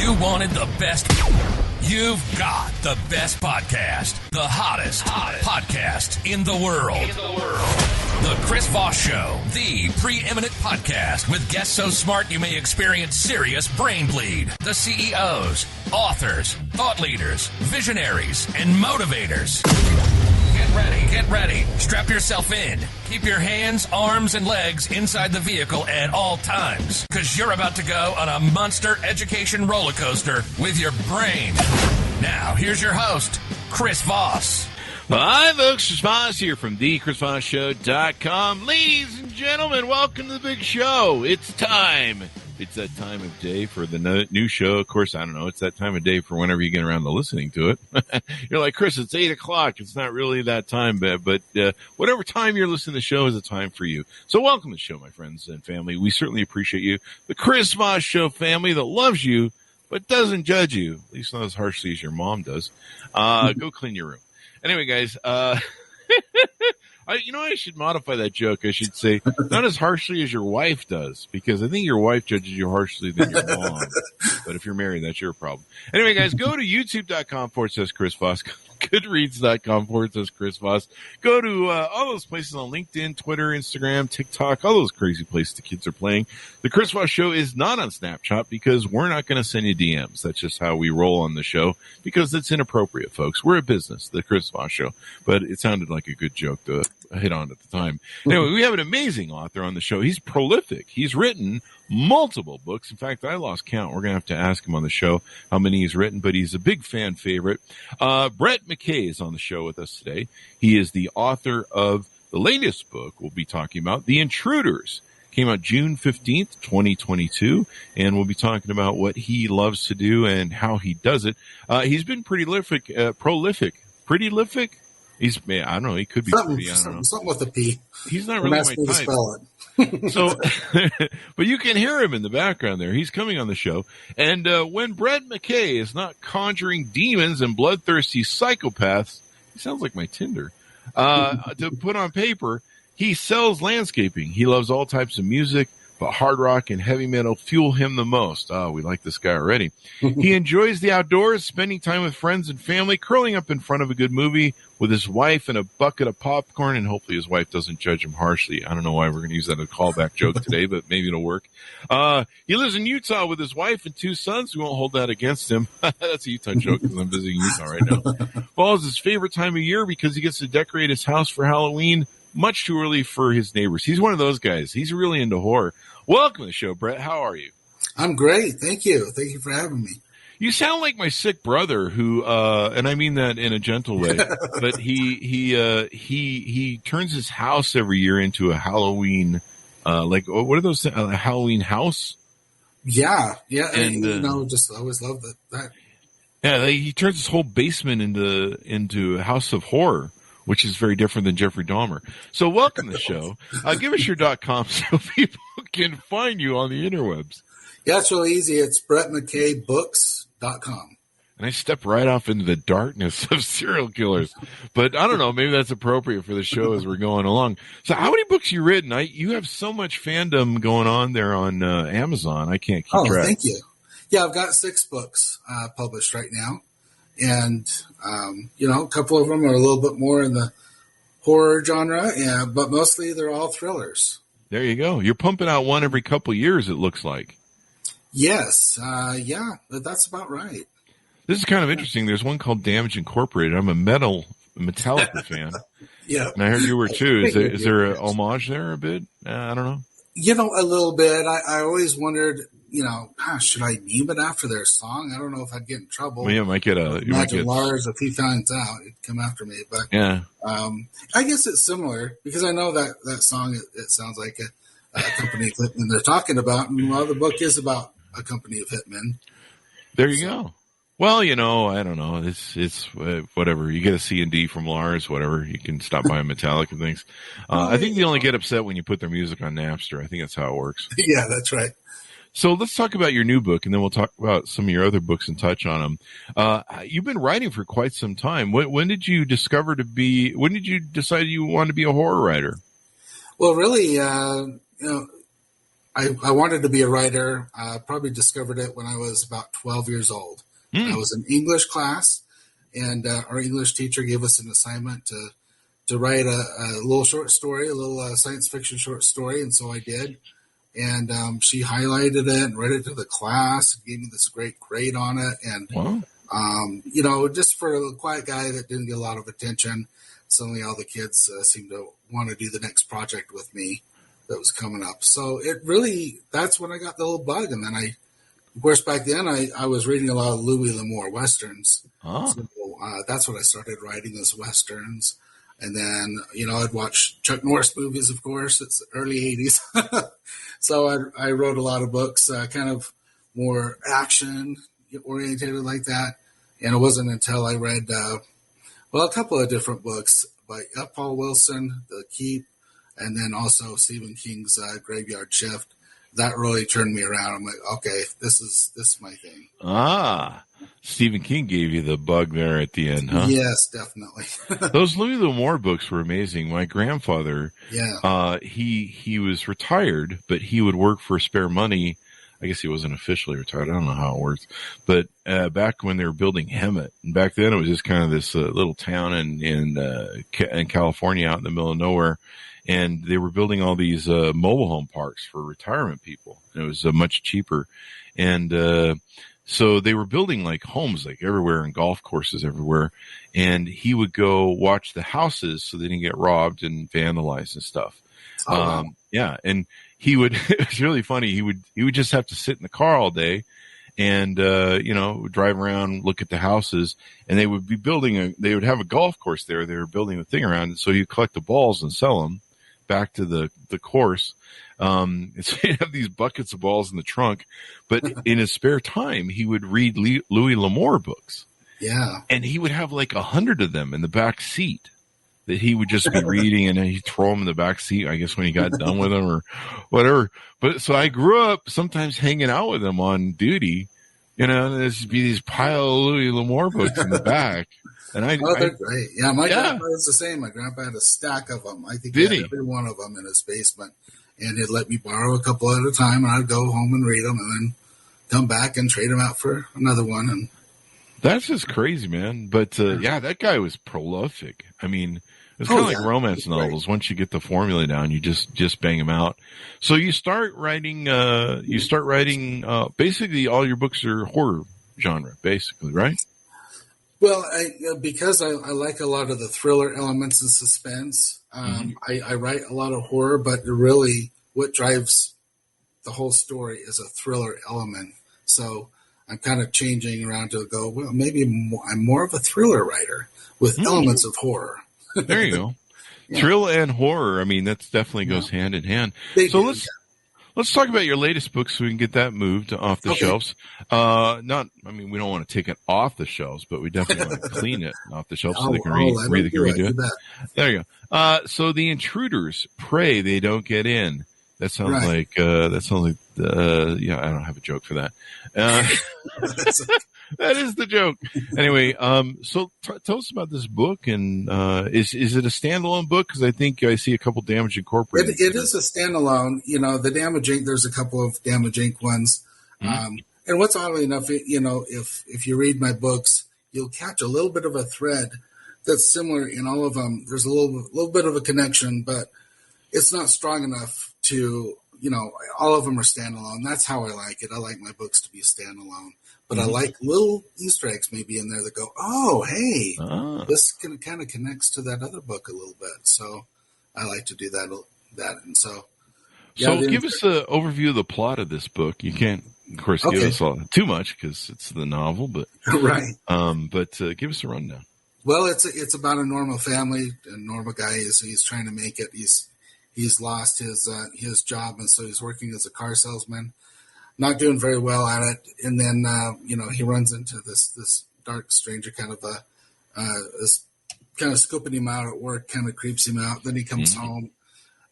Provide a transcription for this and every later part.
You wanted the best. You've got the best podcast. The hottest podcast in the world. The Chris Voss Show, the preeminent podcast with guests so smart you may experience serious brain bleed. The CEOs, authors, thought leaders, visionaries, and motivators. Get ready. Strap yourself in. Keep your hands, arms, and legs inside the vehicle at all times, because you're about to go on a monster education roller coaster with your brain. Now, here's your host, Chris Voss. Hi, folks. Chris Voss here from thechrisvossshow.com. Ladies and gentlemen, welcome to the big show. It's time. It's that time of day for the new show. Of course, I don't know. It's that time of day for whenever you get around to listening to it. You're like, Chris, it's 8 o'clock. It's not really that time, but whatever time you're listening to the show is a time for you. So welcome to the show, my friends and family. We certainly appreciate you. The Chris Voss Show family that loves you but doesn't judge you, at least not as harshly as your mom does. Go clean your room. Anyway, guys, I should modify that joke. I should say, not as harshly as your wife does, because I think your wife judges you harshly than your mom. But if you're married, that's your problem. Anyway, guys, go to youtube.com/Chris Voss, goodreads.com/Chris Voss. Go to all those places on LinkedIn, Twitter, Instagram, TikTok, all those crazy places the kids are playing. The Chris Voss Show is not on Snapchat because we're not going to send you DMs. That's just how we roll on the show because it's inappropriate, folks. We're a business, the Chris Voss Show. But it sounded like a good joke to hit on at the time. Anyway, we have an amazing author on the show. He's prolific. He's written multiple books. In fact, I lost count. We're going to have to ask him on the show how many he's written, but he's a big fan favorite. Brett McKay is on the show with us today. He is the author of the latest book we'll be talking about, The Intruders. Came out June 15th, 2022, and we'll be talking about what he loves to do and how he does it. He's been prolific. He's, I don't know, he could be pretty, I don't know. Something with a P. He's not really my type. Spell it. So, but you can hear him in the background there. He's coming on the show. And when Brett McKay is not conjuring demons and bloodthirsty psychopaths, he sounds like my Tinder, to put on paper, he sells landscaping. He loves all types of music, but hard rock and heavy metal fuel him the most. Oh, we like this guy already. He enjoys the outdoors, spending time with friends and family, curling up in front of a good movie with his wife and a bucket of popcorn, and hopefully his wife doesn't judge him harshly. I don't know why we're going to use that as a callback joke today, but maybe it'll work. He lives in Utah with his wife and 2 sons. We won't hold that against him. That's a Utah joke because I'm visiting Utah right now. Fall is his favorite time of year because he gets to decorate his house for Halloween. Much too early for his neighbors. He's one of those guys. He's really into horror. Welcome to the show, Brett. How are you? I'm great. Thank you. Thank you for having me. You sound like my sick brother who, and I mean that in a gentle way, but he turns his house every year into a Halloween, what are those, a Halloween house? Yeah. And just always loved that. Yeah. He turns his whole basement into a house of horror, which is very different than Jeffrey Dahmer. So welcome to the show. Give us your .com so people can find you on the interwebs. Yeah, it's really easy. It's BrettMcKayBooks.com. And I stepped right off into the darkness of serial killers. But I don't know, maybe that's appropriate for the show as we're going along. So how many books you written? You have so much fandom going on there on Amazon. I can't keep track. Thank you. Yeah, I've got 6 books published right now. And, a couple of them are a little bit more in the horror genre, but mostly they're all thrillers. There you go. You're pumping out one every couple of years, it looks like. Yes. That's about right. This is kind of interesting. There's one called Damage Incorporated. I'm a Metallica fan. Yeah. And I heard you were too. Is there a homage there a bit? I don't know. A little bit. I always wondered, should I name it after their song? I don't know if I'd get in trouble. Well, yeah, Imagine Lars, if he finds out, he'd come after me. But yeah, I guess it's similar because I know that song. It sounds like a company of hitmen they're talking about, and the book is about a company of hitmen. There you go. Well, I don't know. It's whatever. You get a C&D from Lars, whatever. You can stop by Metallica and things. I think they only get upset when you put their music on Napster. I think that's how it works. Yeah, that's right. So let's talk about your new book, and then we'll talk about some of your other books and touch on them. You've been writing for quite some time. When did you decide you wanted to be a horror writer? Well, really, I wanted to be a writer. I probably discovered it when I was about 12 years old. I was in English class, and our English teacher gave us an assignment to write a little short story, a little science fiction short story, and so I did. And she highlighted it and read it to the class, gave me this great grade on it. And, you know, just for a quiet guy that didn't get a lot of attention, suddenly all the kids seemed to want to do the next project with me that was coming up. So it really, that's when I got the little bug. And then of course, back then I was reading a lot of Louis L'Amour Westerns. So that's what I started writing, as Westerns. And then, you know, I'd watch Chuck Norris movies, of course. It's the early 80s. So I wrote a lot of books, kind of more action orientated like that. And it wasn't until I read, a couple of different books by F. Paul Wilson, The Keep, and then also Stephen King's Graveyard Shift. That really turned me around. I'm like, okay, this is my thing. Stephen King gave you the bug there at the end, huh? Yes, definitely. Those Louis L'Amour books were amazing. My grandfather, he was retired, but he would work for spare money. I guess he wasn't officially retired. I don't know how it works. But back when they were building Hemet, and back then it was just kind of this little town in California out in the middle of nowhere. And they were building all these mobile home parks for retirement people. And it was much cheaper. And so they were building like homes like everywhere and golf courses everywhere. And he would go watch the houses so they didn't get robbed and vandalized and stuff. Wow. Yeah. And he would, it was really funny. He would just have to sit in the car all day and, you know, drive around, look at the houses, and they would be they would have a golf course there. They were building a thing around it. So you collect the balls and sell them back to the course. So he'd have these buckets of balls in the trunk, but in his spare time, he would read Louis L'Amour books. Yeah. And he would have like 100 of them in the back seat that he would just be reading, and he'd throw them in the back seat, I guess, when he got done with them or whatever. But so I grew up sometimes hanging out with him on duty, you know, and there'd be these pile of Louis L'Amour books in the back. And they're great. Yeah, my grandpa was the same. My grandpa had a stack of them. I think he had every one of them in his basement. And he'd let me borrow a couple at a time, and I'd go home and read them, and then come back and trade them out for another one. And that's just crazy, man. But that guy was prolific. I mean, it's kind of like romance novels. Right. Once you get the formula down, you just bang them out. So you start writing. Basically, all your books are horror genre, basically, right? Well, because I like a lot of the thriller elements and suspense. I write a lot of horror, but really what drives the whole story is a thriller element. So I'm kind of changing around to go, well, maybe I'm more of a thriller writer with elements of horror. There you go. Yeah. Thrill and horror. I mean, that definitely goes hand in hand. Let's talk about your latest book so we can get that moved off the shelves. We don't want to take it off the shelves, but we definitely want to clean it off the shelves so they can redo it. There you go. So The Intruders, Pray They Don't Get In. That sounds like, I don't have a joke for that. That is the joke. Anyway, so tell us about this book, and is it a standalone book? Because I think I see a couple Damage Incorporated. It is a standalone. You know, the Damage Inc. There's a couple of Damage Inc. ones, and what's oddly enough, you know, if you read my books, you'll catch a little bit of a thread that's similar in all of them. There's a little bit of a connection, but it's not strong enough to, you know, all of them are standalone. That's how I like it. I like my books to be standalone. But I like little Easter eggs maybe in there that go, oh, hey, this kind of connects to that other book a little bit. So I like to do that. And so, give us an overview of the plot of this book. You can't, of course, give us too much because it's the novel, but right. But give us a rundown. Well, it's about a normal family. A normal guy he's trying to make it. He's lost his job, and so he's working as a car salesman. Not doing very well at it, and then he runs into this dark stranger, kind of scoping him out at work, kind of creeps him out. Then he comes home,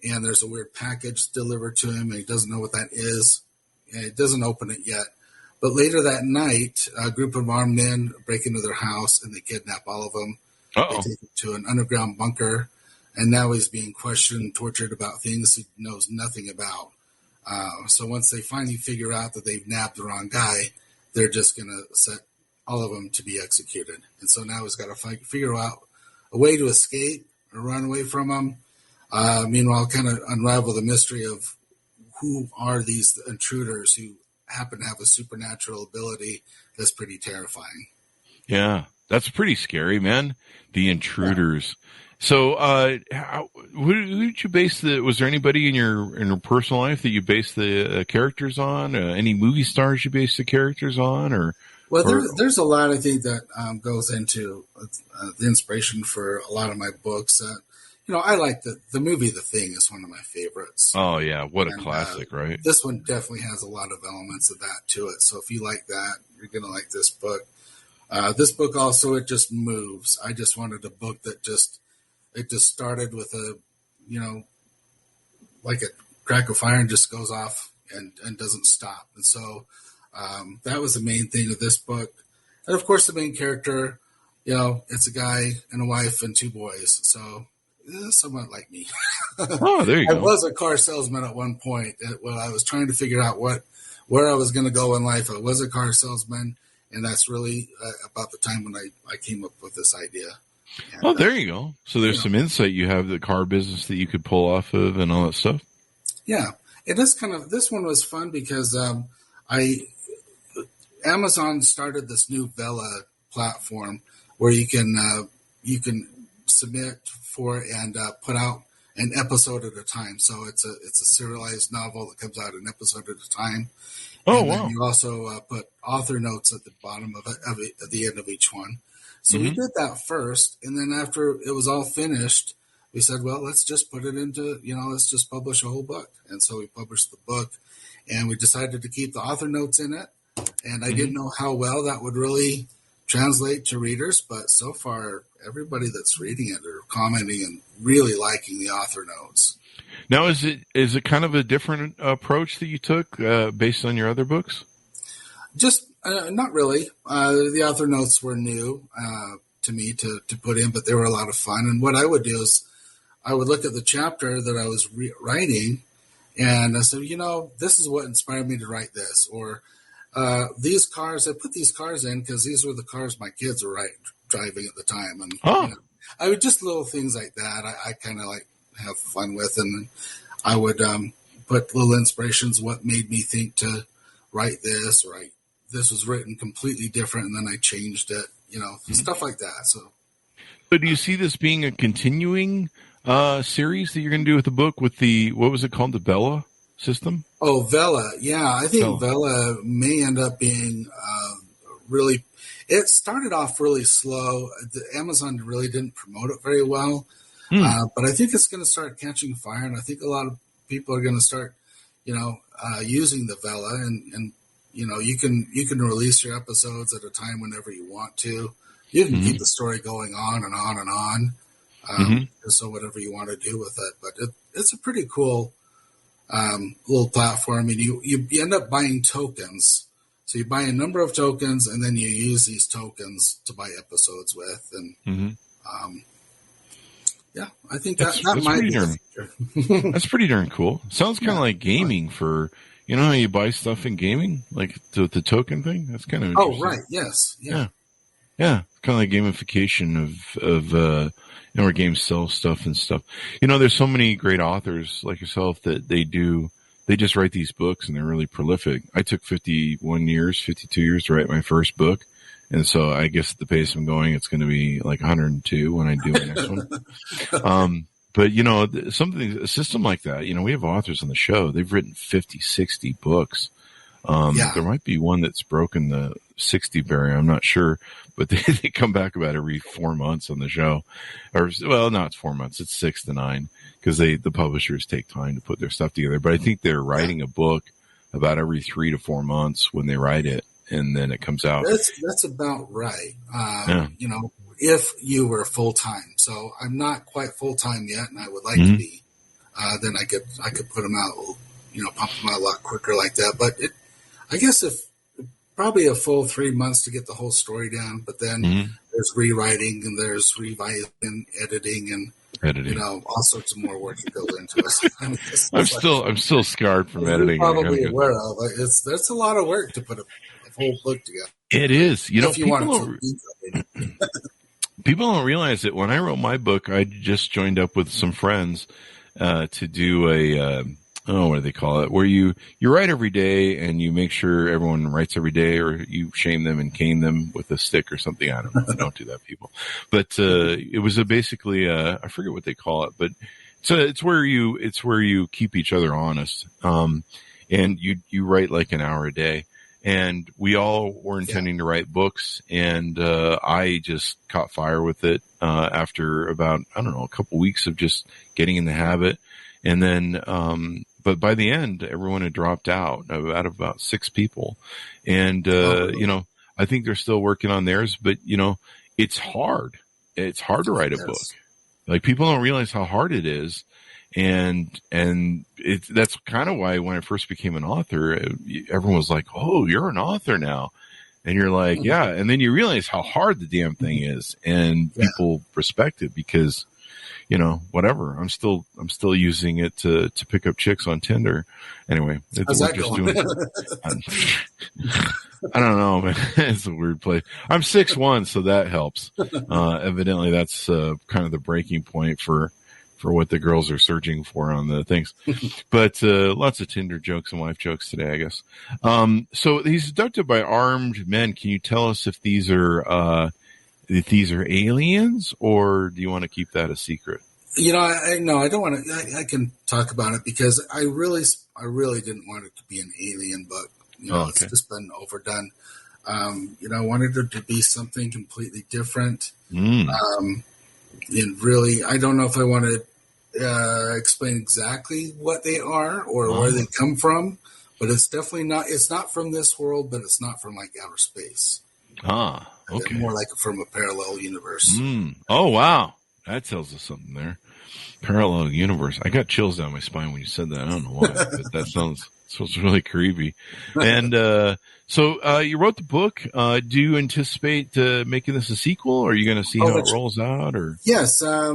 and there's a weird package delivered to him, and he doesn't know what that is, and he doesn't open it yet. But later that night, a group of armed men break into their house, and they kidnap all of them. They take him to an underground bunker, and now he's being questioned and tortured about things he knows nothing about. So once they finally figure out that they've nabbed the wrong guy, they're just going to set all of them to be executed. And so now he's got to figure out a way to escape or run away from them. Meanwhile, kind of unravel the mystery of who are these intruders who happen to have a supernatural ability that's pretty terrifying. Yeah, that's pretty scary, man. The intruders. Yeah. So, who did you base was there anybody in your personal life that you based the characters on? Any movie stars you based the characters on, or? Well, there's a lot, I think, that goes into the inspiration for a lot of my books. I like the movie The Thing is one of my favorites. Oh, yeah. What a classic, right? This one definitely has a lot of elements of that to it. So if you like that, you're going to like this book. This book also, it just moves. I just wanted a book that just started with like a crack of fire and just goes off and doesn't stop. And so that was the main thing of this book. And of course, the main character, it's a guy and a wife and 2 boys. So somewhat like me. Oh, there you go. I was a car salesman at one point when I was trying to figure out where I was going to go in life. I was a car salesman, and that's really about the time when I came up with this idea. And, there you go. So there's some insight you have the car business that you could pull off of and all that stuff. Yeah. And this one was fun because Amazon started this new Vela platform where you can submit for and put out an episode at a time. So it's a serialized novel that comes out an episode at a time. Oh, and wow. then you also put author notes at the bottom of it, at the end of each one. So we did that first, and then after it was all finished, we said, well, let's just put it into, let's just publish a whole book. And so we published the book, and we decided to keep the author notes in it. And I didn't know how well that would really translate to readers, but so far, everybody that's reading it are commenting and really liking the author notes. Now, is it kind of a different approach that you took based on your other books? Just not really. The author notes were new to me to put in, but they were a lot of fun. And what I would do is I would look at the chapter that I was writing, and I said, this is what inspired me to write this. Or these cars, I put these cars in because these were the cars my kids were driving at the time. And I would just little things like that. I kind of like have fun with, and I would put little inspirations. What made me think to write this, or this was written completely different, and then I changed it. Stuff like that. So do you see this being a continuing series that you're going to do with the book with what was it called, the Bella system? Oh, Vela. Yeah, I think Vela may end up being really. It started off really slow. Amazon really didn't promote it very well, but I think it's going to start catching fire, and I think a lot of people are going to start, using the Vela, and you can release your episodes at a time whenever you want to. You can keep the story going on and on and on. So whatever you want to do with it, but it's a pretty cool little platform, and you end up buying tokens. So you buy a number of tokens, and then you use these tokens to buy episodes with. And I think that might be that's pretty darn cool. Sounds kind of like gaming for, how you buy stuff in gaming, like the token thing. That's kind of interesting. Oh, right. Yes. Yeah. Kind of like gamification of where games sell stuff and stuff. There's so many great authors like yourself that they just write these books, and they're really prolific. I took 52 years to write my first book. And so I guess at the pace I'm going, it's going to be like 102 when I do my next one. But, a system like that, we have authors on the show. They've written 50, 60 books. There might be one that's broken the 60 barrier. I'm not sure, but they come back about every 4 months on the show, not 4 months. It's 6 to 9 because the publishers take time to put their stuff together. But I think they're writing a book about every 3 to 4 months when they write it, and then it comes out. That's about right. If you were full time. So I'm not quite full time yet, and I would like to be. Then I could put them out, pump them out a lot quicker like that. But I guess if probably a full 3 months to get the whole story down, but then there's rewriting and there's revising, editing, and editing. All sorts of more work that goes into it. I mean, I'm still scarred from editing. You're probably aware of that's a lot of work to put a whole book together. It is. People don't realize that when I wrote my book, I just joined up with some friends to do a what do they call it? Where you write every day and you make sure everyone writes every day, or you shame them and cane them with a stick or something. I don't know. Don't do that, people. But it was basically I forget what they call it, but it's where you keep each other honest. And you write like an hour a day. And we all were intending to write books, and I just caught fire with it after about, I don't know, a couple weeks of just getting in the habit. And then, but by the end, everyone had dropped out of about 6 people. And, I think they're still working on theirs, but, it's hard. It's hard to write a book. Like, people don't realize how hard it is. And that's kind of why when I first became an author, everyone was like, "Oh, you're an author now." And you're like, "Yeah." And then you realize how hard the damn thing is, and people respect it because, whatever. I'm still using it to pick up chicks on Tinder. Anyway, how's that going? I don't know, man. It's a weird place. I'm 6'1", so that helps. Evidently that's kind of the breaking point for what the girls are searching for on the things. But lots of Tinder jokes and wife jokes today, I guess. So he's abducted by armed men. Can you tell us if these are aliens, or do you want to keep that a secret? I don't want to. I can talk about it because I really didn't want it to be an alien book. It's just been overdone. I wanted it to be something completely different. And really, I don't know if I want to explain exactly what they are or where they come from, but it's definitely not. It's not from this world, but it's not from like outer space. Okay. It's more like from a parallel universe. Oh wow, that tells us something there. Parallel universe. I got chills down my spine when you said that. I don't know why, but that sounds really creepy. And so you wrote the book. Do you anticipate making this a sequel, or are you going to see how it rolls out? Or yes, I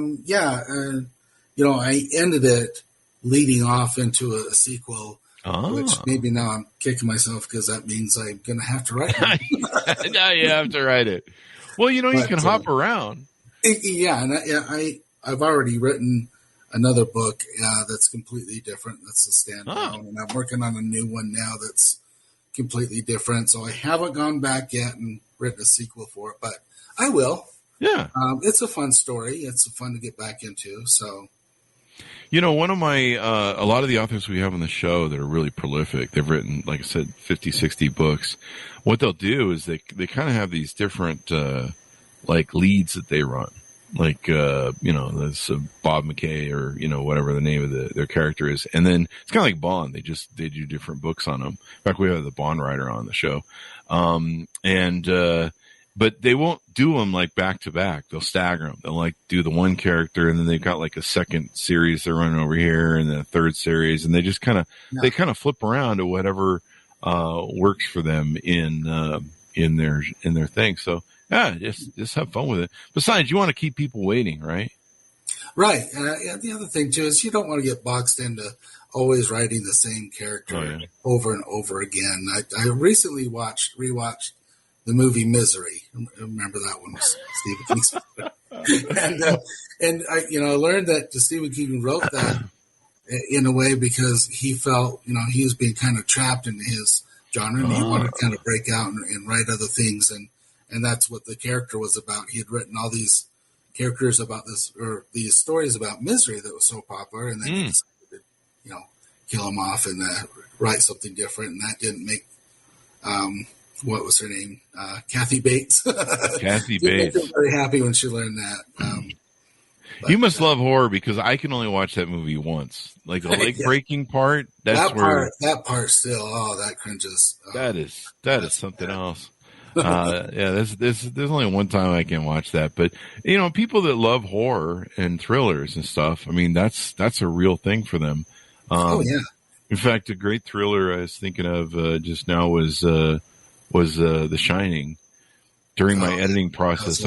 ended it leading off into a sequel, which maybe now I'm kicking myself because that means I'm going to have to write it. Now you have to write it. Well, you can hop around. I've already written another book that's completely different. That's a standalone, and I'm working on a new one now that's completely different. So I haven't gone back yet and written a sequel for it, but I will. Yeah. It's a fun story. It's fun to get back into. So. One of a lot of the authors we have on the show that are really prolific, they've written, like I said, 50, 60 books. What they'll do is they kind of have these different, leads that they run. Like, there's Bob McKay or, whatever the name of their character is. And then it's kind of like Bond. They do different books on them. In fact, we have the Bond writer on the show. But they won't do them like back to back. They'll stagger them. They'll do the one character, and then they've got a second series they're running over here, and then a third series, and they just they kind of flip around to whatever works for them in their thing. So yeah, just have fun with it. Besides, you want to keep people waiting, right? Right. The other thing too is you don't want to get boxed into always writing the same character over and over again. I recently rewatched the movie Misery. Remember that one was Stephen King. and I learned that Stephen King wrote that in a way because he felt, he was being kind of trapped in his genre, and he wanted to kind of break out and write other things. And that's what the character was about. He had written all these characters about this, or these stories about misery that was so popular, and then he decided to, kill him off and write something different. And that didn't make, what was her name? Kathy Bates. Kathy Bates. She was very happy when she learned that. You must love horror, because I can only watch that movie once. Like the leg breaking part. That part still. Oh, that cringes. That is something else. There's only one time I can watch that, but people that love horror and thrillers and stuff, I mean, that's a real thing for them. In fact, a great thriller I was thinking of just now was The Shining. During my editing process,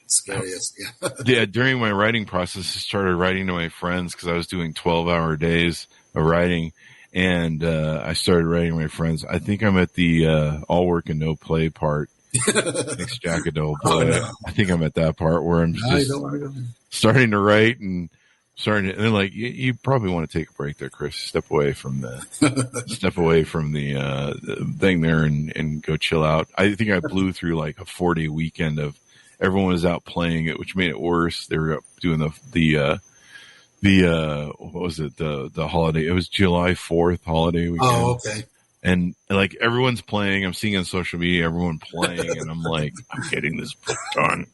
scariest. Yeah. Yeah, during my writing process, I started writing to my friends because I was doing 12-hour days of writing. And I started writing to my friends. I think I'm at the all work and no play part. Next jacket, boy. Oh, no. I think I'm at that part where I'm just starting to write and and then like you probably want to take a break there, Chris. Step away from the thing there and go chill out. I think I blew through like a 4-day weekend of everyone was out playing it, which made it worse. They were up doing the what was it, the holiday, it was July 4th holiday weekend. Oh, okay. And like everyone's playing, I'm seeing on social media everyone playing, and I'm like, I'm getting this book done.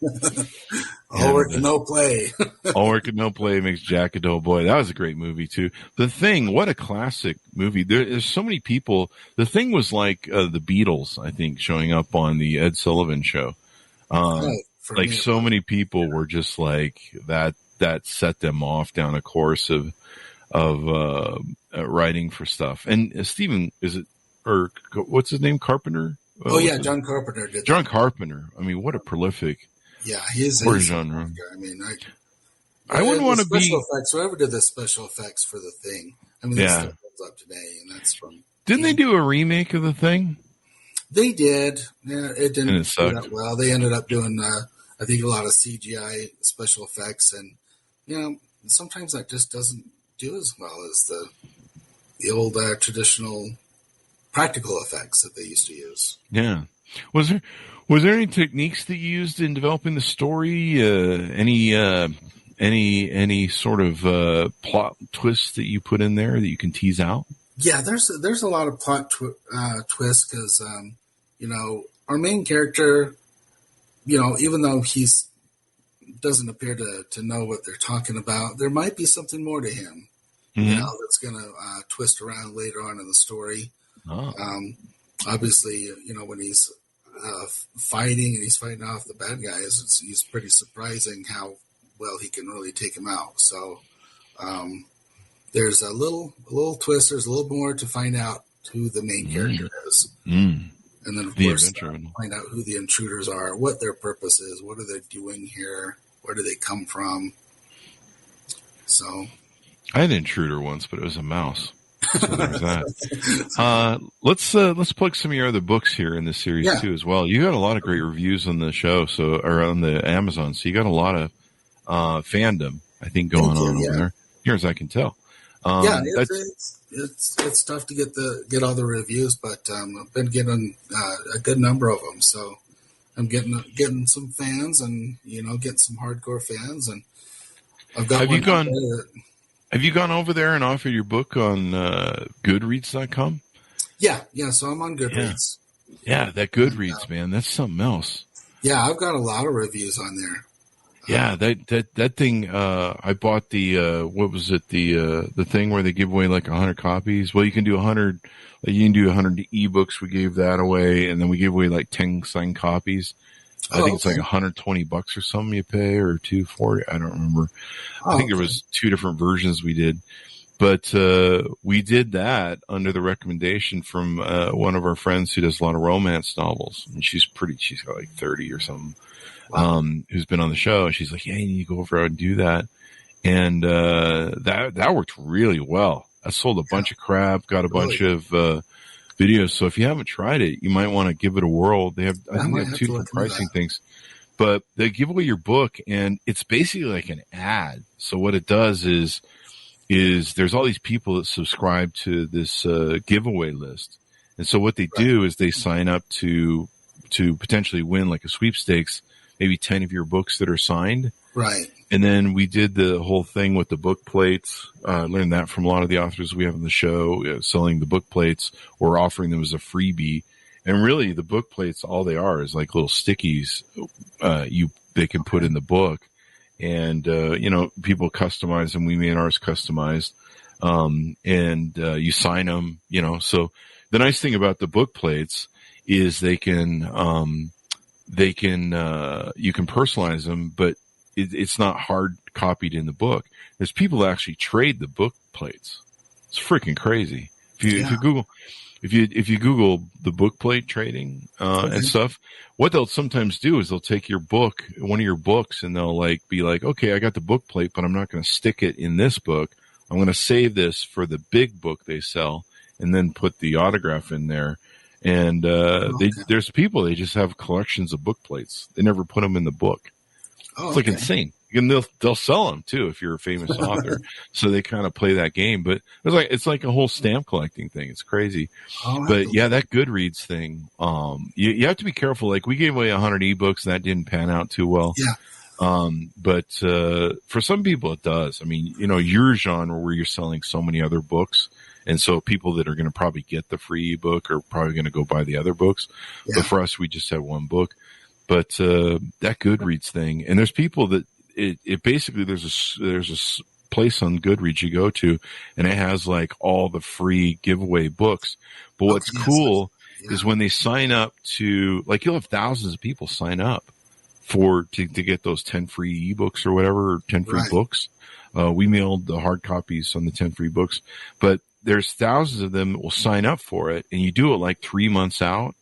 All work and no play. All work and no play makes Jack a dull boy. That was a great movie too. The Thing, what a classic movie. There's so many people. The Thing was like the Beatles, I think, showing up on the Ed Sullivan show. Like so many people were just like that set them off down a course of writing for stuff. And Stephen, or what's his name? Carpenter? John Carpenter did. John Carpenter. I mean, what a prolific. Yeah, he's genre. I mean, I wouldn't want to be special effects. Whoever did the special effects for The Thing. I mean, that stuff comes up today, and that's from. Didn't they do a remake of The Thing? They did. Yeah, it didn't and it sucked. do that well. They ended up doing, I think, a lot of CGI special effects, and sometimes that just doesn't do as well as the old traditional practical effects that they used to use. Yeah. Was there any techniques that you used in developing the story? Any sort of plot twists that you put in there that you can tease out? Yeah, there's a lot of plot twists because our main character, even though he's doesn't appear to know what they're talking about, there might be something more to him. Mm-hmm. That's going to twist around later on in the story. Oh. Obviously, when he's fighting and he's fighting off the bad guys, he's pretty surprising how well he can really take him out. So there's a little twist. There's a little more to find out who the main character is. Mm. And then, of course, find out who the intruders are, what their purpose is, what are they doing here, where do they come from. So I had an intruder once, but it was a mouse. So there's that. Let's plug some of your other books here in this series too, as well. You got a lot of great reviews on the show, or on the Amazon. So you got a lot of fandom, I think, going on over there. Here, as I can tell. It's tough to get all the reviews, but I've been getting a good number of them. So I'm getting some fans, and getting some hardcore fans, and I've got. Have you gone over there and offered your book on Goodreads.com? Yeah. So I'm on Goodreads. Yeah, that Goodreads, man, that's something else. Yeah, I've got a lot of reviews on there. Yeah, that thing. I bought the what was it, the thing where they give away like 100 copies. Well, you can do 100. You can do 100 ebooks. We gave that away, and then we gave away like 10 signed copies. I think it's like $120 or something you pay, or $240. I don't remember. I think there was 2 different versions we did, but we did that under the recommendation from one of our friends who does a lot of romance novels, and she's got like 30 or something. Wow. Who's been on the show. She's like, yeah, you need to go over and do that. And that worked really well. I sold a bunch of crap, got a bunch of videos. So if you haven't tried it, you might want to give it a whirl. I think they have 2 different pricing things. But they give away your book, and it's basically like an ad. So what it does is there's all these people that subscribe to this giveaway list. And so what they do is they sign up to potentially win like a sweepstakes, maybe 10 of your books that are signed. Right. And then we did the whole thing with the book plates. Learned that from a lot of the authors we have on the show, selling the book plates or offering them as a freebie. And really the book plates, all they are is like little stickies they can put in the book. And, people customize them. We made ours customized. And you sign them, so the nice thing about the book plates is you can personalize them, but it's not hard copied in the book. There's people that actually trade the book plates. It's freaking crazy. If you if you Google the book plate trading and stuff, what they'll sometimes do is they'll take your book, one of your books, and they'll like be like, okay, I got the book plate, but I'm not going to stick it in this book. I'm going to save this for the big book they sell, and then put the autograph in there. And there's people, they just have collections of book plates. They never put them in the book. It's like insane. And they'll sell them too if you're a famous author. So they kind of play that game. But it's like a whole stamp collecting thing. It's crazy. But yeah, that Goodreads thing. You have to be careful. Like we gave away 100 ebooks, and that didn't pan out too well. Yeah. But for some people it does. I mean, your genre where you're selling so many other books. And so people that are going to probably get the free ebook are probably going to go buy the other books. Yeah. But for us, we just had one book. But that Goodreads thing, and there's people that it basically there's a place on Goodreads you go to, and it has like all the free giveaway books. But what's cool is when they sign up to, like, you'll have thousands of people sign up to get those 10 free ebooks or whatever, or 10 free books. We mailed the hard copies on the 10 free books, but there's thousands of them that will sign up for it, and you do it like 3 months out.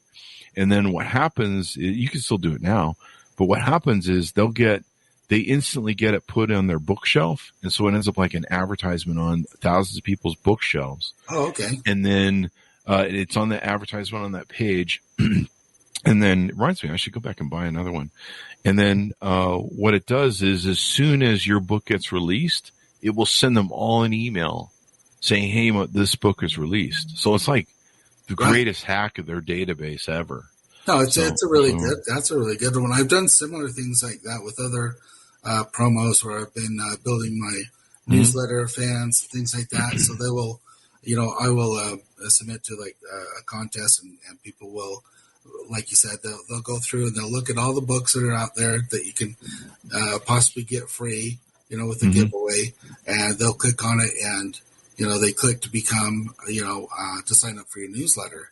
And then what happens, you can still do it now, but what happens is they instantly get it put on their bookshelf. And so it ends up like an advertisement on thousands of people's bookshelves. Oh, okay. And then it's on the advertisement on that page. And then it reminds me, I should go back and buy another one. And then what it does is as soon as your book gets released, it will send them all an email saying, hey, this book is released. So it's like the greatest hack of their database ever. No, it's a really good one. I've done similar things like that with other promos where I've been building my newsletter fans, things like that. So they will, I will submit to like a contest, and people will, like you said, they'll go through and they'll look at all the books that are out there that you can possibly get free, with the giveaway, and they'll click on it, and they click to become, to sign up for your newsletter.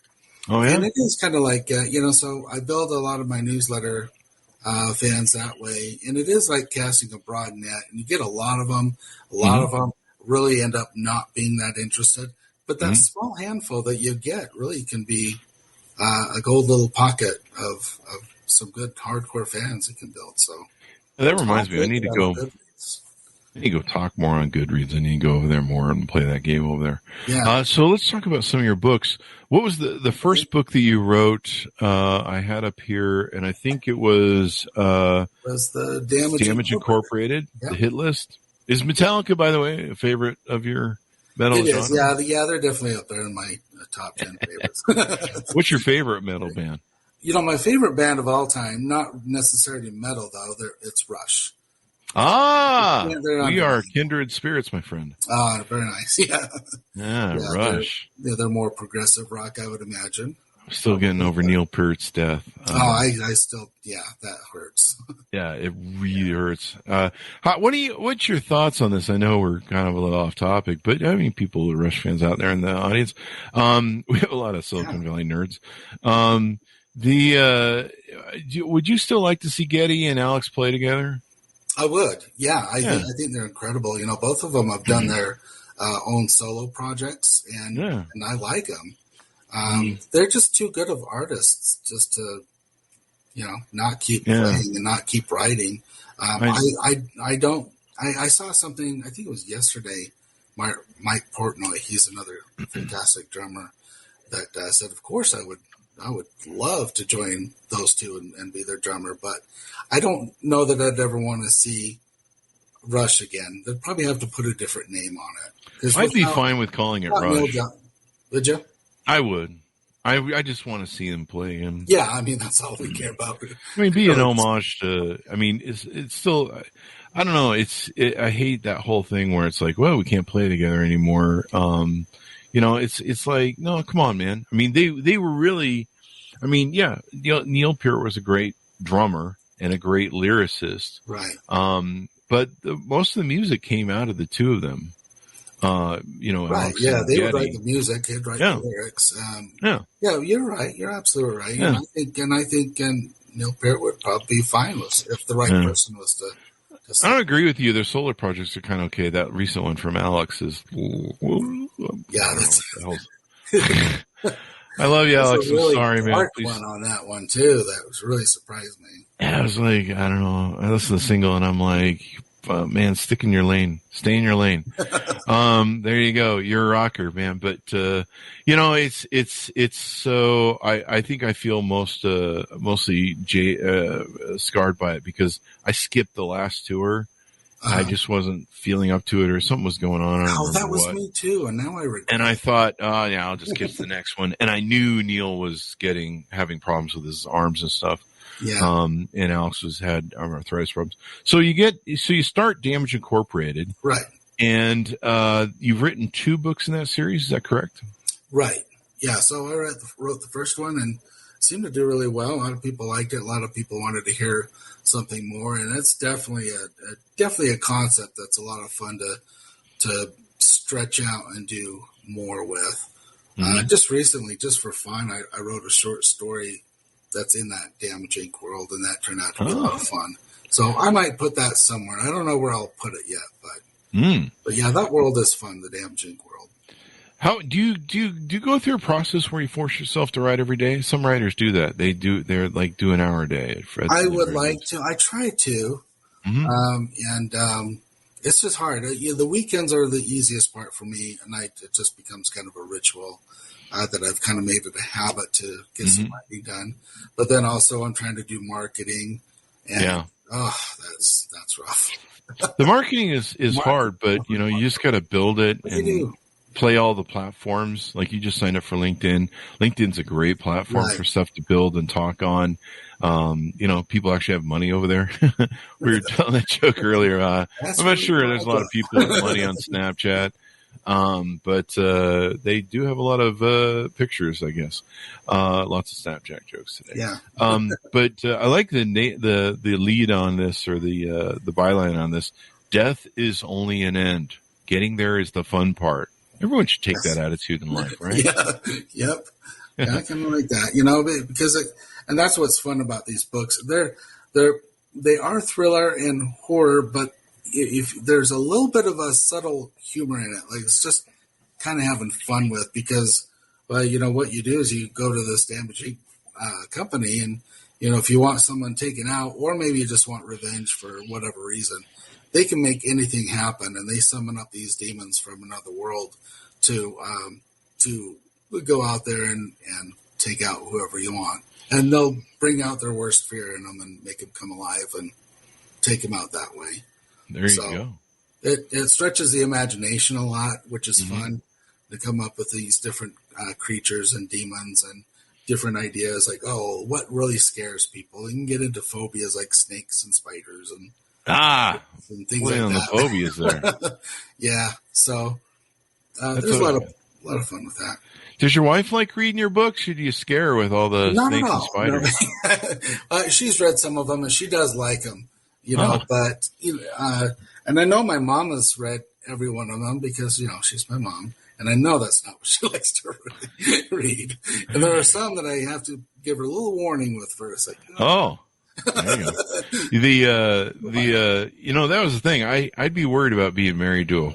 Oh yeah, and it is kind of like so I build a lot of my newsletter fans that way, and it is like casting a broad net, and you get a lot of them. A lot of them really end up not being that interested, but that small handful that you get really can be a gold little pocket of some good hardcore fans it can build. So that reminds me, I need to go talk more on Goodreads. I need to go over there more and play that game over there. Yeah. So let's talk about some of your books. What was the first book that you wrote? I had up here, and I think it was the Damage Incorporated, the hit list. Is Metallica, by the way, a favorite of your metal genre? It is, yeah. They're definitely up there in my top 10 favorites. What's your favorite metal band? My favorite band of all time, not necessarily metal, though, it's Rush. We are kindred spirits, my friend. Very nice. Yeah, Rush. They're more progressive rock, I would imagine. I'm still getting over Neil Peart's death. I still, that hurts. Yeah, it really hurts. What's your thoughts on this? I know we're kind of a little off topic, but I mean, people, Rush fans out there in the audience. We have a lot of Silicon Valley nerds. Would you still like to see Geddy and Alex play together? I would. Yeah, I think they're incredible. Both of them have done their own solo projects, and I like them. They're just too good of artists just to, not keep playing and not keep writing. I saw something, I think it was yesterday, Mike Portnoy, he's another fantastic drummer, that said, of course I would love to join those two and be their drummer, but I don't know that I'd ever want to see Rush again. They'd probably have to put a different name on it. I'd be fine with calling it Rush. Would you? I would. I just want to see them play him. Yeah, I mean, that's all we care about. I mean, be an homage to, I mean, it's still, I don't know. I hate that whole thing where it's like, well, we can't play together anymore. It's like, no, come on, man. I mean, they were really, I mean, Neil Peart was a great drummer and a great lyricist. Right. But most of the music came out of the two of them. Right. Alex they would write the music. They'd write the lyrics. You're right. You're absolutely right. Yeah. And I think Neil Peart would probably be fine with if the right person was to. I don't agree with you. Their solar projects are kind of okay. That recent one from Alex is. Yeah, that's. I love you, Alex. A really I'm sorry, man. dark Please. one on that one too. That was really surprised me. Yeah, I was like, I don't know. I listened to the single and I'm like, man, stick in your lane, stay in your lane. There you go. You're a rocker, man. But, it's so, I think I feel mostly scarred by it because I skipped the last tour. I just wasn't feeling up to it, or something was going on. That was me too, and now I regret. And I thought, yeah, I'll just skip to the next one. And I knew Neil was having problems with his arms and stuff. Yeah. And Alex had arthritis problems. So you start Damage Incorporated, right? And you've written 2 books in that series. Is that correct? Right. Yeah. So I wrote the first one and seemed to do really well. A lot of people liked it. A lot of people wanted to hear something more, and it's definitely a concept that's a lot of fun to stretch out and do more with. Just recently, just for fun, I wrote a short story that's in that Damage Inc. world, and that turned out to be a lot of fun. So I might put that somewhere. I don't know where I'll put it yet, but yeah, that world is fun, the Damage Inc. world. How do you go through a process where you force yourself to write every day? Some writers do that. They're like do an hour a day. I would like to. I try to, and it's just hard. The weekends are the easiest part for me, and it just becomes kind of a ritual that I've kind of made it a habit to get some writing done. But then also I'm trying to do marketing, and that's rough. The marketing is hard, but you just got to build it and play all the platforms. Like you just signed up for LinkedIn. LinkedIn's a great platform for stuff to build and talk on. People actually have money over there. We were telling that joke earlier. I'm not sure there's a lot of people with money on Snapchat. But they do have a lot of pictures, I guess. Lots of Snapchat jokes today. Yeah. But I like the lead on this, or the byline on this. Death is only an end. Getting there is the fun part. Everyone should take that attitude in life, right? Yeah. Yep. Yeah, I kind of like that, because and that's what's fun about these books. They are thriller and horror, but if there's a little bit of a subtle humor in it, like it's just kind of having fun with, because, what you do is you go to this damaging company, and, if you want someone taken out, or maybe you just want revenge for whatever reason, they can make anything happen, and they summon up these demons from another world to go out there and take out whoever you want. And they'll bring out their worst fear in them and make them come alive and take them out that way. There you go. It stretches the imagination a lot, which is fun to come up with these different creatures and demons and different ideas. Like, what really scares people? You can get into phobias like snakes and spiders and things like that. The phobias there. Yeah. So there's a lot of fun with that. Does your wife like reading your books, or do you scare her with all the snakes and spiders? No. She's read some of them, and she does like them. But and I know my mom has read every one of them because she's my mom, and I know that's not what she likes to read. And there are some that I have to give her a little warning with first. Like, there you go. That was the thing. I'd be worried about being married to a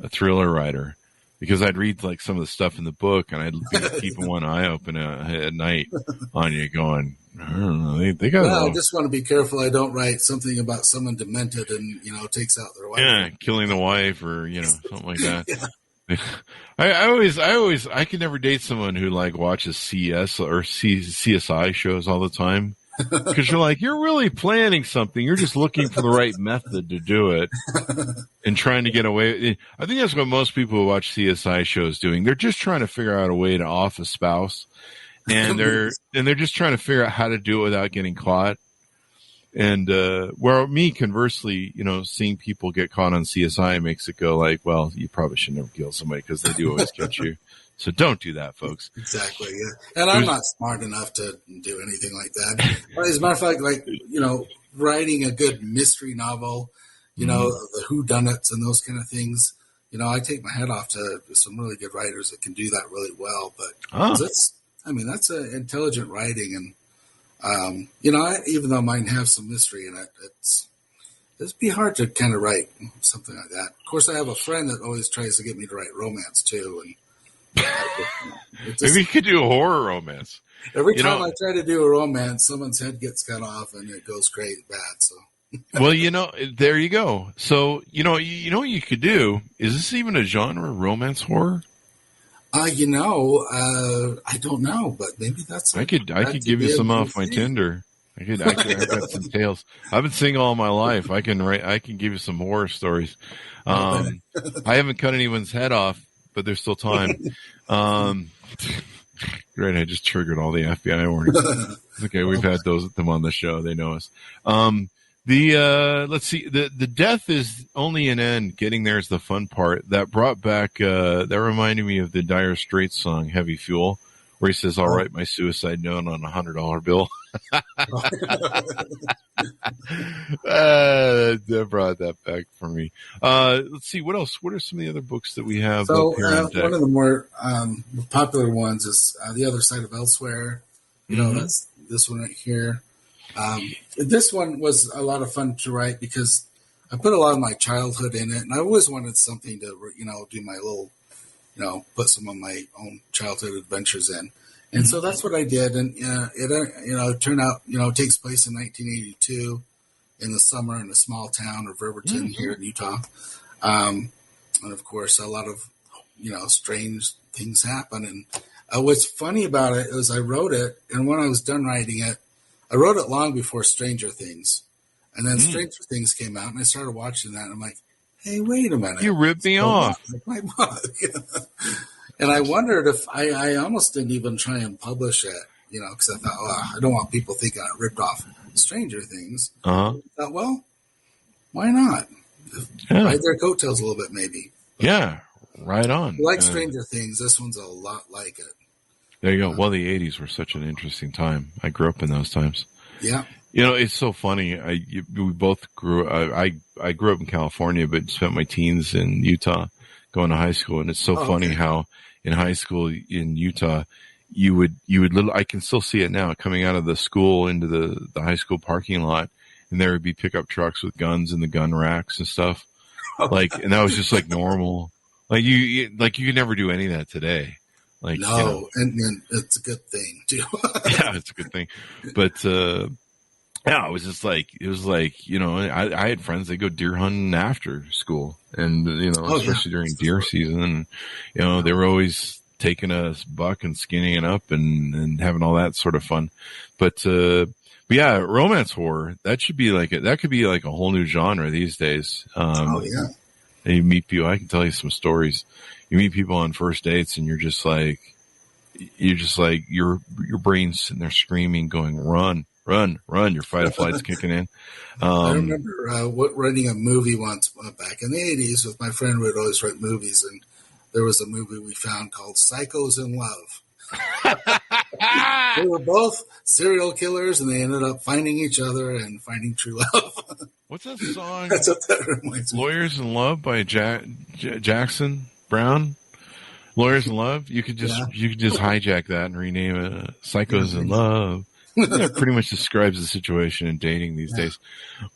thriller writer, because I'd read like some of the stuff in the book, and I'd be keeping one eye open at night on you, going, I don't know. They got. I just want to be careful. I don't write something about someone demented and takes out their wife. Yeah, killing the wife, or something like that. I could never date someone who like watches CS or CSI shows all the time, because you're really planning something. You're just looking for the right method to do it and trying to get away. I think that's what most people who watch CSI shows doing. They're just trying to figure out a way to off a spouse. And they're just trying to figure out how to do it without getting caught. And me, conversely, seeing people get caught on CSI makes it go like, well, you probably should never kill somebody, because they do always catch you. So don't do that, folks. Exactly. Yeah. And I'm not smart enough to do anything like that. As a matter of fact, writing a good mystery novel, the whodunits and those kind of things. I take my head off to some really good writers that can do that really well. But that's intelligent writing, and even though mine have some mystery in it, it'd be hard to kind of write something like that. Of course, I have a friend that always tries to get me to write romance too, and Maybe you could do a horror romance. Every time I try to do a romance, someone's head gets cut off and it goes great bad. So, well, there you go. So, what you could do is this even a genre, romance horror? I don't know, but maybe that's. I could give you some off my Tinder. I got some tales. I've been single all my life. I can give you some horror stories. I haven't cut anyone's head off, but there's still time. Right, I just triggered all the FBI warnings. Okay, we've had them on the show. They know us. Let's see. The death is only an end. Getting there is the fun part. That brought back. That reminded me of the Dire Straits song "Heavy Fuel," where he says, "I'll write my suicide note on a $100 bill." That brought that back for me. Let's see what else. What are some of the other books that we have? So up here on deck? One of the more popular ones is The Other Side of Elsewhere. That's this one right here. This one was a lot of fun to write because I put a lot of my childhood in it, and I always wanted something to do my little put some of my own childhood adventures in. And so that's what I did. And it turned out, it takes place in 1982 in the summer in a small town of Riverton here in Utah. And of course, a lot of, strange things happen. And what's funny about it is I wrote it, and when I was done writing it, I wrote it long before Stranger Things. And then Stranger Things came out, and I started watching that, and I'm like, hey, wait a minute. You ripped me off. My book. And I wondered if I almost didn't even try and publish it, because I thought, I don't want people thinking I ripped off Stranger Things. I thought, well, why not? Ride their coattails a little bit, maybe. Yeah, right on. Like Stranger Things, this one's a lot like it. There you go. Well, the 80s were such an interesting time. I grew up in those times. Yeah. It's so funny. We both grew. I grew up in California, but spent my teens in Utah, going to high school. And it's so funny how in high school in Utah, you would I can still see it now, coming out of the school into the high school parking lot, and there would be pickup trucks with guns in the gun racks and stuff. And that was just like normal. You could never do any of that today. And it's a good thing too. Yeah, it's a good thing. But it was just I had friends that go deer hunting after school, and especially during deer season, and they were always taking a buck and skinning it up and having all that sort of fun. But yeah, romance horror, that could be like a whole new genre these days. And you meet people. I can tell you some stories. You meet people on first dates, and you're just like your brain's sitting there screaming, going, "Run, run, run!" Your fight or flight's kicking in. I remember writing a movie once back in the 80s with my friend. We'd always write movies, and there was a movie we found called "Psychos in Love." They were both serial killers, and they ended up finding each other and finding true love. What's that song? That's what that reminds me. "Lawyers in Love" by Jackson Brown. "Lawyers in Love." You could just hijack that and rename it "Psychos in Love." That pretty much describes the situation in dating these days.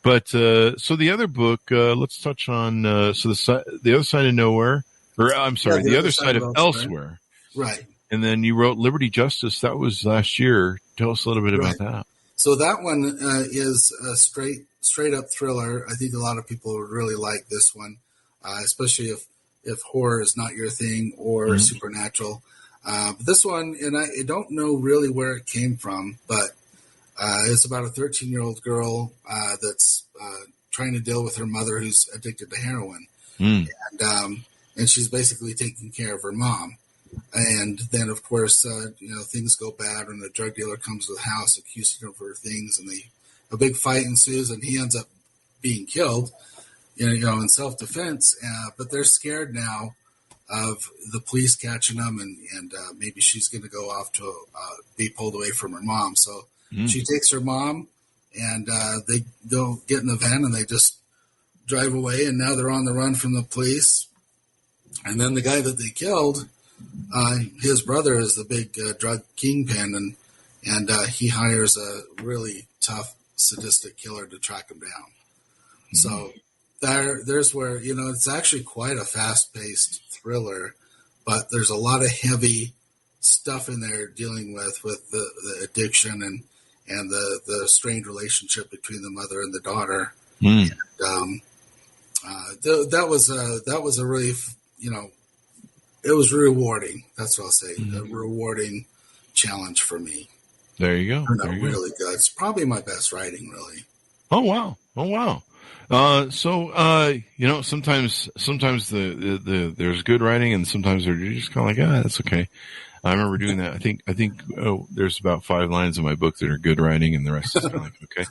But so the other book, let's touch on the Other Side of Nowhere, or I'm sorry, the Other Side of Elsewhere. Right. And then you wrote Liberty Justice. That was last year. Tell us a little bit about that. So that one is a straight up thriller. I think a lot of people would really like this one, especially if horror is not your thing or supernatural. But this one, and I don't know really where it came from, but it's about a 13-year-old girl that's trying to deal with her mother who's addicted to heroin. And she's basically taking care of her mom. And then, of course, things go bad when a drug dealer comes to the house accusing her of her things, and a big fight ensues, and he ends up being killed, in self-defense. But they're scared now of the police catching them, and maybe she's going to go off to be pulled away from her mom. So she takes her mom, and they go get in the van, and they just drive away, and now they're on the run from the police. And then the guy that they killed, his brother is the big drug kingpin, and he hires a really tough, sadistic killer to track him down. So there's where, it's actually quite a fast-paced thriller, but there's a lot of heavy stuff in there dealing with the addiction and the strained relationship between the mother and the daughter. And, that was a really, it was rewarding. That's what I'll say. A rewarding challenge for me. There you go. Turned out really good. It's probably my best writing, really. Oh wow. Sometimes there's good writing, and sometimes they're just kind of like, that's okay. I remember doing that. I think there's about 5 lines in my book that are good writing, and the rest is kind of like, okay.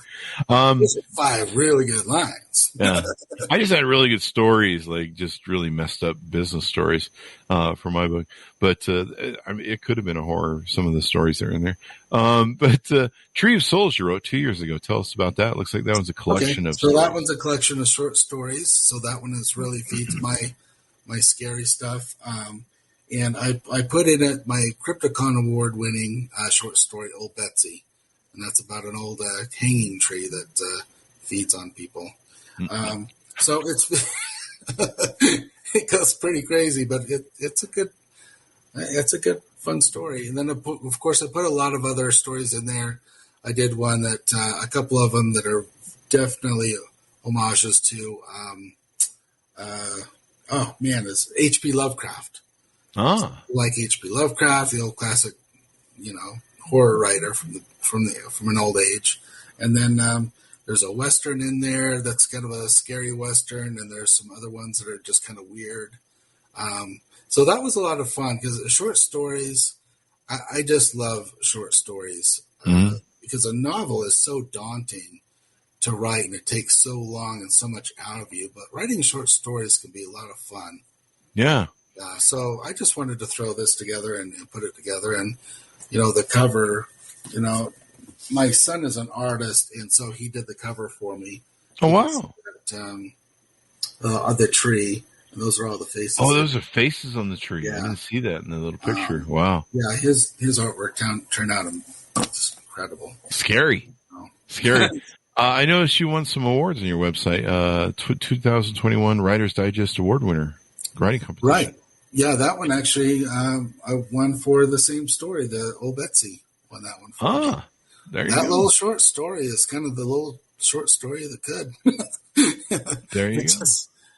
Those are 5 really good lines. Yeah. I just had really good stories, like just really messed up business stories, for my book. But, it could have been a horror, some of the stories that are in there. But Tree of Souls you wrote 2 years ago. Tell us about that. It looks like that one's a collection of stories. So that one's a collection of short stories. So that one is really feeds my scary stuff. And I put in it my Crypticon Award-winning short story, Old Betsy. And that's about an old hanging tree that feeds on people. So it goes pretty crazy, but it's a good, fun story. And then, of course, I put a lot of other stories in there. I did one that a couple of them that are definitely homages to, it's H.P. Lovecraft. Like H.P. Lovecraft, the old classic, horror writer from an old age. And then there's a Western in there that's kind of a scary Western, and there's some other ones that are just kind of weird. So that was a lot of fun because short stories, I just love short stories because a novel is so daunting to write, and it takes so long and so much out of you. But writing short stories can be a lot of fun. Yeah. So I just wanted to throw this together and put it together. And, the cover, my son is an artist, and so he did the cover for me. Oh, wow. The tree. And those are all the faces. Oh, those are faces on the tree. Yeah. I didn't see that in the little picture. Wow. Yeah, his artwork turned out just incredible. Scary. Scary. I noticed you won some awards on your website. 2021 Writer's Digest Award winner. Writing competition. Right. Yeah, that one actually, I won for the same story. The Old Betsy won that one for me. There you that go. Little short story is kind of the little short story that could. There you go.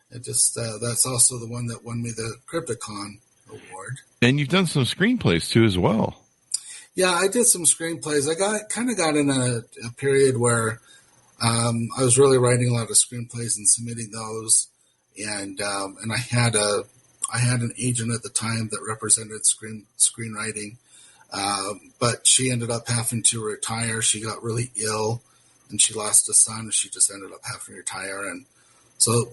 That's also the one that won me the Crypticon Award. And you've done some screenplays too as well. Yeah, I did some screenplays. I got in a period where I was really writing a lot of screenplays and submitting those, and I had an agent at the time that represented screenwriting, but she ended up having to retire. She got really ill, and she lost a son, and she just ended up having to retire. And so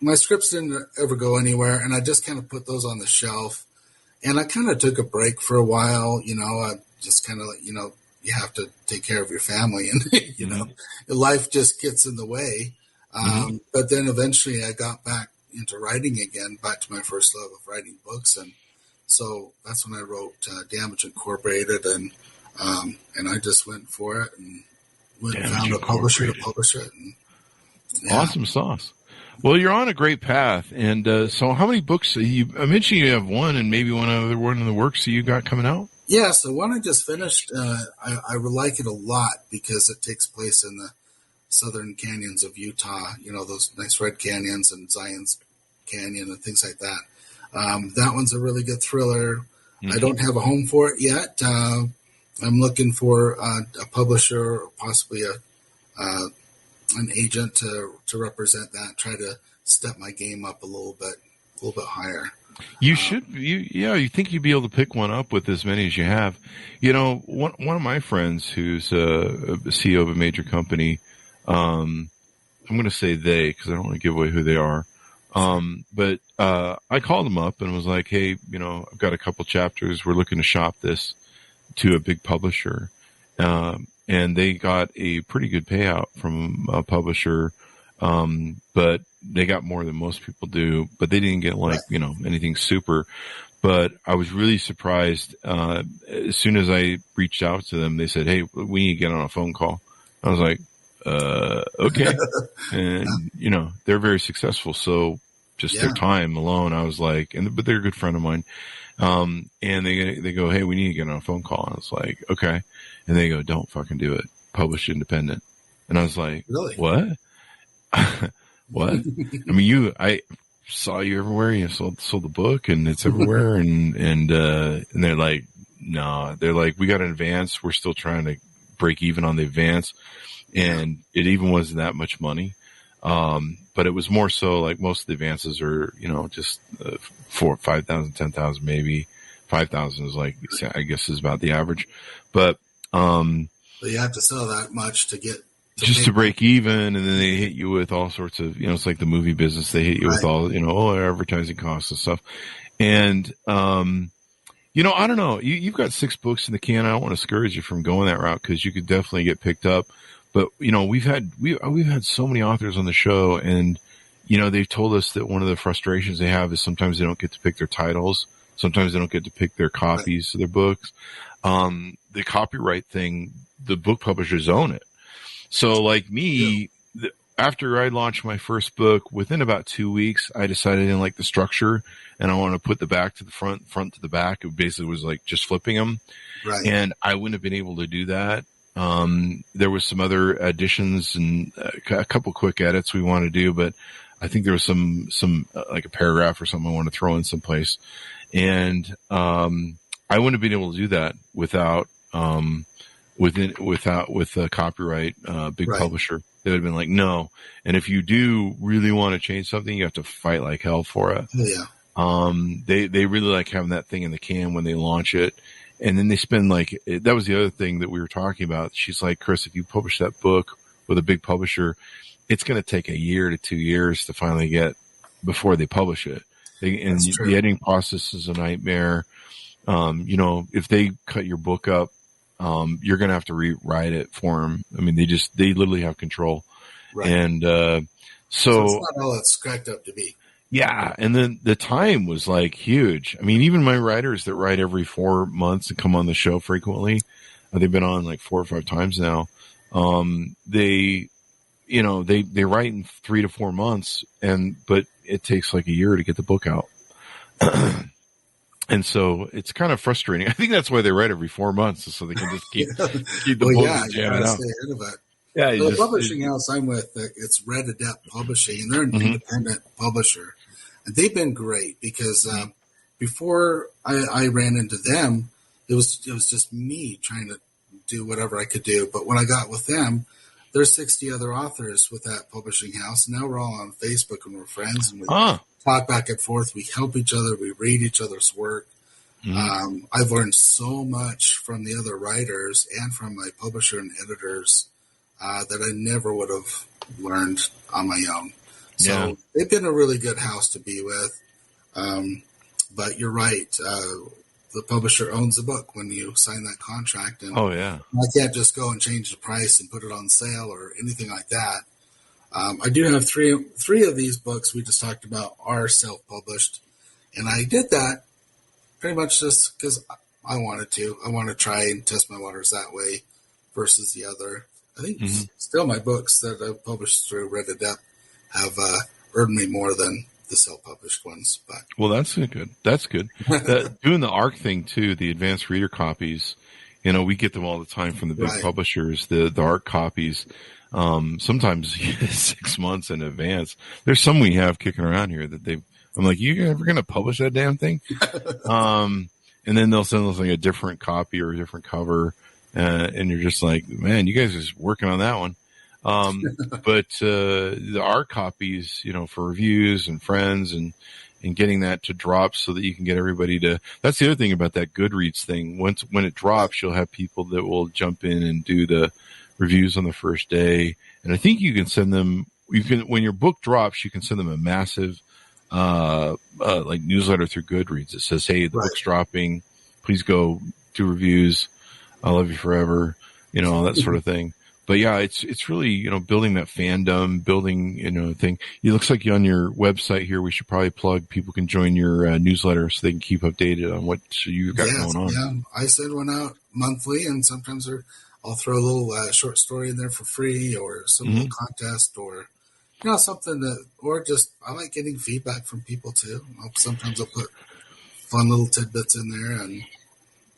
my scripts didn't ever go anywhere, and I just kind of put those on the shelf. And I kind of took a break for a while. I just kind of, you have to take care of your family, and, life just gets in the way. But then eventually I got back into writing again, back to my first love of writing books. And so that's when I wrote Damage Incorporated, and I just went for it and found a publisher to publish it. And, Awesome sauce. Well, you're on a great path. And so how many books? I mentioned you have one and maybe one other one in the works that you got coming out? Yeah, so one I just finished, I like it a lot because it takes place in the southern canyons of Utah, those nice red canyons and Zion's Canyon and things like that. That one's a really good thriller. I don't have a home for it yet. I'm looking for a publisher or possibly an agent to represent that, try to step my game up a little bit higher. You should, you think you'd be able to pick one up with as many as you have. One of my friends who's a CEO of a major company, I'm going to say they, because I don't want to give away who they are. But I called him up and was like, hey, I've got a couple chapters. We're looking to shop this to a big publisher. And they got a pretty good payout from a publisher. But they got more than most people do, but they didn't get anything super. But I was really surprised. As soon as I reached out to them, they said, hey, we need to get on a phone call. I was like, okay. And, they're very successful. So just their time alone. I was like, but they're a good friend of mine. And they go, hey, we need to get on a phone call. And I was like, okay. And they go, don't fucking do it. Publish independent. And I was like, really? What? What? I mean, I saw you everywhere. You sold the book and it's everywhere. and they're like, no, they're like, we got an advance. We're still trying to break even on the advance. And it even wasn't that much money. But it was more so like most of the advances are, just 4,000, 5,000, 10,000, maybe 5,000 is like, I guess is about the average. But you have to sell that much to get to break even. And then they hit you with all sorts of, it's like the movie business. They hit you with all, all our advertising costs and stuff. And, I don't know. You've got 6 books in the can. I don't want to discourage you from going that route because you could definitely get picked up. But, we've had so many authors on the show and, they've told us that one of the frustrations they have is sometimes they don't get to pick their titles. Sometimes they don't get to pick their copies of their books. The copyright thing, the book publishers own it. So like me, after I launched my first book, within about 2 weeks, I decided I didn't like the structure and I want to put the back to the front to the back. It basically was like just flipping them. Right. And I wouldn't have been able to do that. There was some other additions and a couple quick edits we want to do, but I think there was some like a paragraph or something I want to throw in someplace. And, I wouldn't have been able to do that without with a copyright, big publisher. They would have been like, no. And if you do really want to change something, you have to fight like hell for it. Yeah. They really like having that thing in the can when they launch it. And then they spend that was the other thing that we were talking about. She's like, Chris, if you publish that book with a big publisher, it's going to take 1 year to 2 years to finally get before they publish it. And the editing process is a nightmare. If they cut your book up, you're going to have to rewrite it for them. I mean, they literally have control. Right. And, so it's not all it's cracked up to be. Yeah. And then the time was like huge. I mean, even my writers that write every 4 months and come on the show frequently, they've been on like 4 or 5 times now. They write in 3 to 4 months but it takes like 1 year to get the book out. And so it's kind of frustrating. I think that's why they write every 4 months, so they can just keep the book jamming out. Stay ahead of it. Yeah, the publishing house I'm with, it's Red Adept Publishing, and they're an independent publisher. And they've been great because before I ran into them, it was just me trying to do whatever I could do. But when I got with them, there's 60 other authors with that publishing house. And now we're all on Facebook and we're friends and we talk back and forth. We help each other. We read each other's work. I've learned so much from the other writers and from my publisher and editors that I never would have learned on my own. So they've been a really good house to be with. But you're right. The publisher owns the book when you sign that contract. And I can't just go and change the price and put it on sale or anything like that. I do have three of these books we just talked about are self-published. And I did that pretty much just because I wanted to. I want to try and test my waters that way versus the other. I think still my books that I've published through Red Adept have earned me more than the self-published ones. But well, that's good. That's good. Doing the ARC thing too, the advanced reader copies, we get them all the time from the big publishers, the ARC copies, sometimes 6 months in advance. There's some we have kicking around here that I'm like, you ever going to publish that damn thing? And then they'll send us like a different copy or a different cover. And you're just like, man, you guys are just working on that one. But the ARC copies, for reviews and friends and getting that to drop so that you can get everybody to, that's the other thing about that Goodreads thing. When it drops, you'll have people that will jump in and do the reviews on the first day. And I think you can send them, when your book drops, you can send them a massive, like newsletter through Goodreads. It says, hey, the book's dropping. Please go do reviews. I love you forever, that sort of thing. But yeah, it's really, building that fandom, building, thing. It looks like on your website here, we should probably plug, people can join your newsletter so they can keep updated on what you've got going on. Yeah, I send one out monthly, and sometimes I'll throw a little short story in there for free or some little contest or, something that, or just, I like getting feedback from people too. Sometimes I'll put fun little tidbits in there and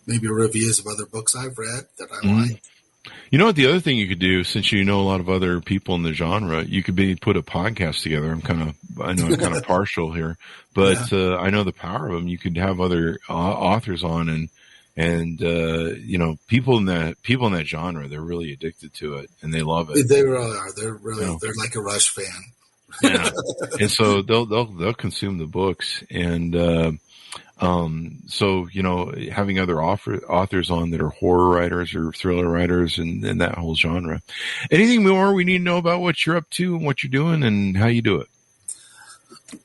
maybe reviews of other books I've read that I like. You know what? The other thing you could do, since you know a lot of other people in the genre, you could put a podcast together. I know I'm kind of partial here, but I know the power of them. You could have other authors on, and people in that genre, they're really addicted to it and they love it. They really are. They're like a Rush fan. Yeah, and so they'll consume the books and. So, having other authors on that are horror writers or thriller writers and that whole genre. Anything more we need to know about what you're up to and what you're doing and how you do it?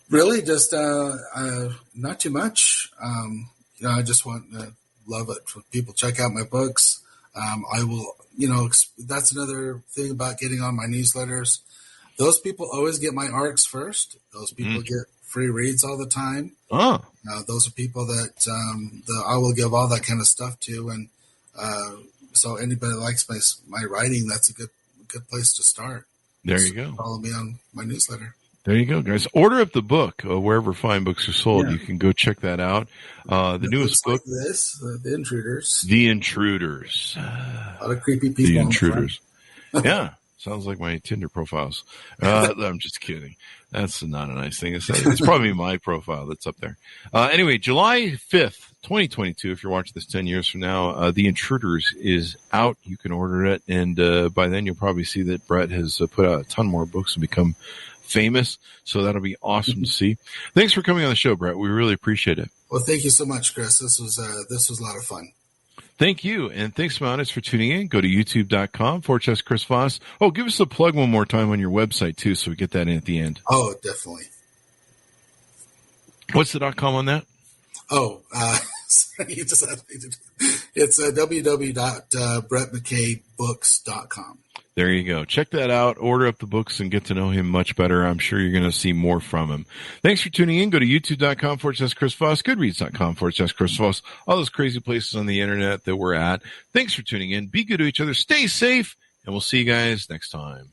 Really just, not too much. I just love it for people check out my books. I will, that's another thing about getting on my newsletters. Those people always get my arcs first. Those people get free reads all the time. Oh. Those are people that I will give all that kind of stuff to, and so anybody that likes my writing, that's a good place to start. There you go. Follow me on my newsletter. There you go, guys. Order up the book wherever fine books are sold. Yeah. You can go check that out. The newest book, like The Intruders. The Intruders. A lot of creepy people. The Intruders. Yeah. Sounds like my Tinder profiles. I'm just kidding. That's not a nice thing to say. It's probably my profile that's up there. Anyway, July 5th, 2022, if you're watching this 10 years from now, The Intruders is out. You can order it. And by then, you'll probably see that Brett has put out a ton more books and become famous. So that'll be awesome to see. Thanks for coming on the show, Brett. We really appreciate it. Well, thank you so much, Chris. This was a lot of fun. Thank you. And thanks, Mounties, for tuning in. Go to youtube.com/Chris Voss. Oh, give us a plug one more time on your website, too, so we get that in at the end. Oh, definitely. What's the .com on that? Oh, sorry, you just had me to do. It's www.brettmckaybooks.com. There you go. Check that out. Order up the books and get to know him much better. I'm sure you're going to see more from him. Thanks for tuning in. Go to youtube.com/Chris Voss, goodreads.com/Chris Voss, all those crazy places on the internet that we're at. Thanks for tuning in. Be good to each other. Stay safe, and we'll see you guys next time.